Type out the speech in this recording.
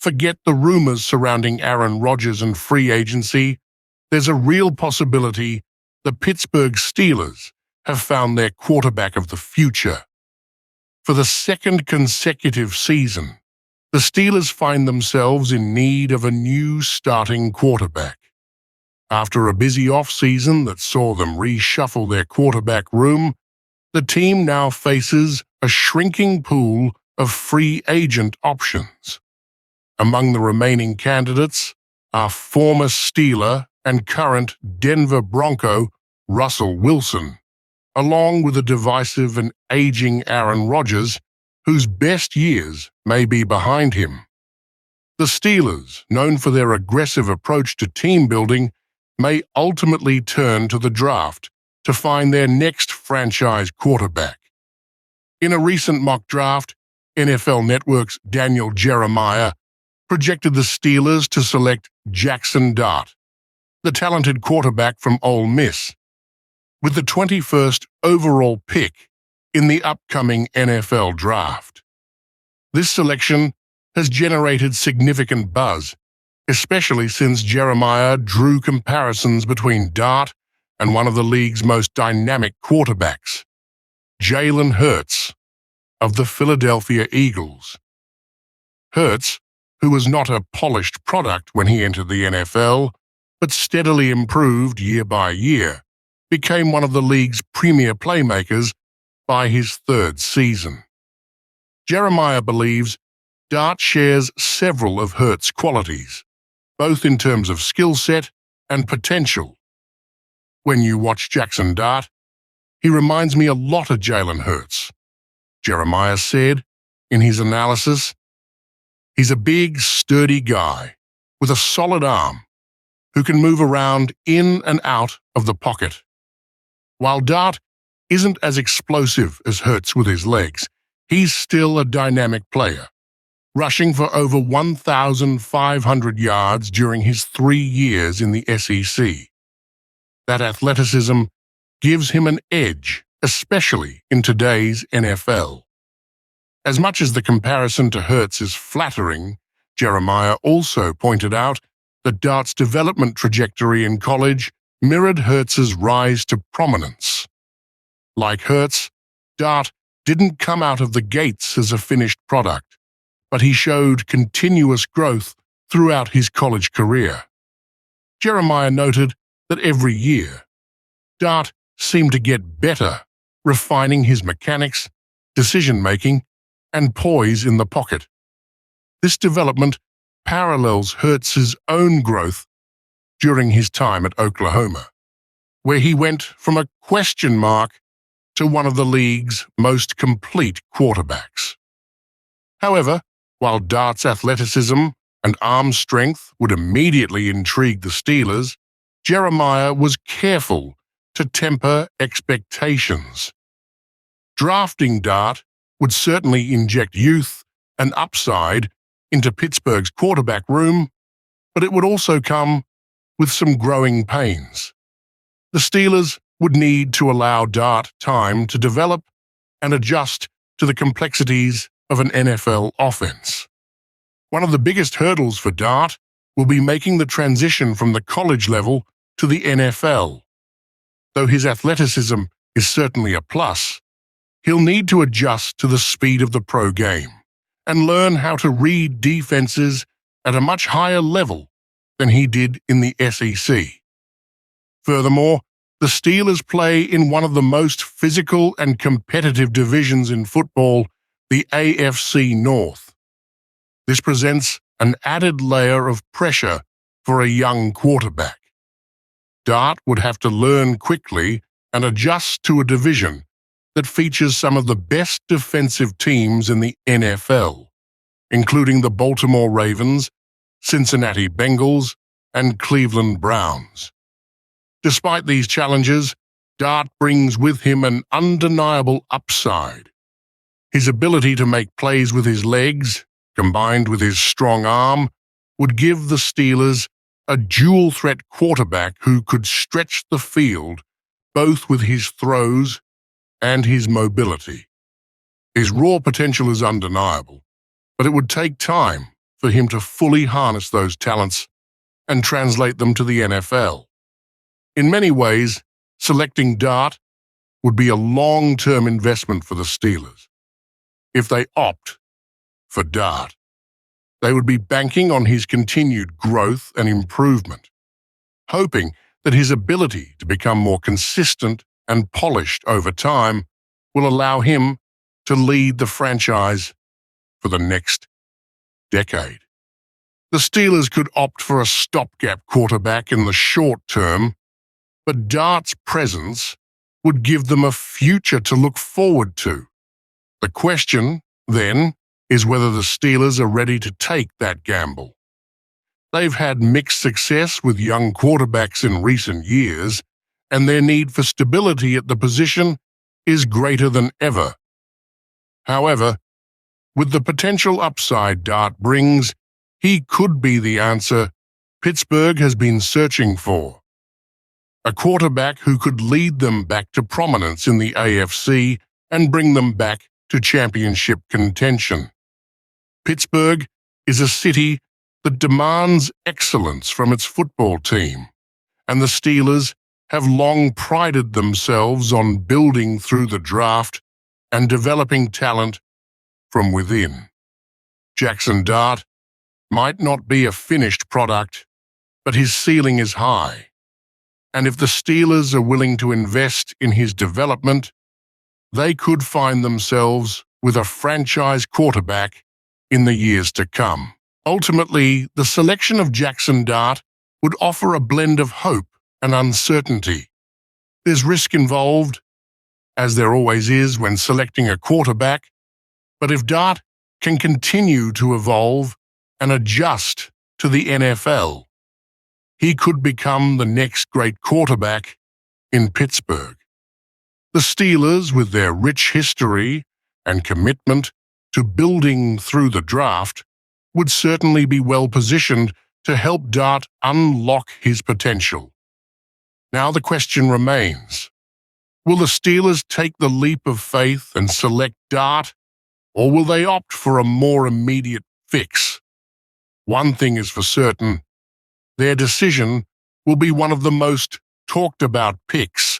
Forget the rumors surrounding Aaron Rodgers and free agency. There's a real possibility the Pittsburgh Steelers have found their quarterback of the future. For the second consecutive season, the Steelers find themselves in need of a new starting quarterback. After a busy offseason that saw them reshuffle their quarterback room, the team now faces a shrinking pool of free agent options. Among the remaining candidates are former Steeler and current Denver Bronco Russell Wilson, along with a divisive and aging Aaron Rodgers, whose best years may be behind him. The Steelers, known for their aggressive approach to team building, may ultimately turn to the draft to find their next franchise quarterback. In a recent mock draft, NFL Network's Daniel Jeremiah projected the Steelers to select Jackson Dart, the talented quarterback from Ole Miss, with the 21st overall pick in the upcoming NFL Draft. This selection has generated significant buzz, especially since Jeremiah drew comparisons between Dart and one of the league's most dynamic quarterbacks, Jalen Hurts of the Philadelphia Eagles. Hurts, who was not a polished product when he entered the NFL, but steadily improved year by year, became one of the league's premier playmakers by his third season. Jeremiah believes Dart shares several of Hurts' qualities, both in terms of skill set and potential. When you watch Jackson Dart, he reminds me a lot of Jalen Hurts. Jeremiah said in his analysis, he's a big, sturdy guy with a solid arm who can move around in and out of the pocket. While Dart isn't as explosive as Hurts with his legs, he's still a dynamic player, rushing for over 1,500 yards during his 3 years in the SEC. That athleticism gives him an edge, especially in today's NFL. As much as the comparison to Hurts is flattering, Jeremiah also pointed out that Dart's development trajectory in college mirrored Hurts's rise to prominence. Like Hurts, Dart didn't come out of the gates as a finished product, but he showed continuous growth throughout his college career. Jeremiah noted that every year, Dart seemed to get better, refining his mechanics, decision-making, and poise in the pocket. This development parallels Hurts's own growth during his time at Oklahoma, where he went from a question mark to one of the league's most complete quarterbacks. However, while Dart's athleticism and arm strength would immediately intrigue the Steelers, Jeremiah was careful to temper expectations. Drafting Dart would certainly inject youth and upside into Pittsburgh's quarterback room, but it would also come with some growing pains. The Steelers would need to allow Dart time to develop and adjust to the complexities of an NFL offense. One of the biggest hurdles for Dart will be making the transition from the college level to the NFL. Though his athleticism is certainly a plus, he'll need to adjust to the speed of the pro game and learn how to read defenses at a much higher level than he did in the SEC. Furthermore, the Steelers play in one of the most physical and competitive divisions in football, the AFC North. This presents an added layer of pressure for a young quarterback. Dart would have to learn quickly and adjust to a division that features some of the best defensive teams in the NFL, including the Baltimore Ravens, Cincinnati Bengals, and Cleveland Browns. Despite these challenges, Dart brings with him an undeniable upside. His ability to make plays with his legs, combined with his strong arm, would give the Steelers a dual-threat quarterback who could stretch the field both with his throws and his mobility. His raw potential is undeniable, but it would take time for him to fully harness those talents and translate them to the NFL. In many ways, selecting Dart would be a long-term investment for the Steelers. If they opt for Dart, they would be banking on his continued growth and improvement, hoping that his ability to become more consistent and polished over time will allow him to lead the franchise for the next decade. The Steelers could opt for a stopgap quarterback in the short term, but Dart's presence would give them a future to look forward to. The question, then, is whether the Steelers are ready to take that gamble. They've had mixed success with young quarterbacks in recent years, and their need for stability at the position is greater than ever. However, with the potential upside Dart brings, he could be the answer Pittsburgh has been searching for. A quarterback who could lead them back to prominence in the AFC and bring them back to championship contention. Pittsburgh is a city that demands excellence from its football team, and the Steelers have long prided themselves on building through the draft and developing talent from within. Jackson Dart might not be a finished product, but his ceiling is high. And if the Steelers are willing to invest in his development, they could find themselves with a franchise quarterback in the years to come. Ultimately, the selection of Jackson Dart would offer a blend of hope and uncertainty. There's risk involved, as there always is when selecting a quarterback, but if Dart can continue to evolve and adjust to the NFL, he could become the next great quarterback in Pittsburgh. The Steelers, with their rich history and commitment to building through the draft, would certainly be well positioned to help Dart unlock his potential. Now the question remains, will the Steelers take the leap of faith and select Dart, or will they opt for a more immediate fix? One thing is for certain, their decision will be one of the most talked about picks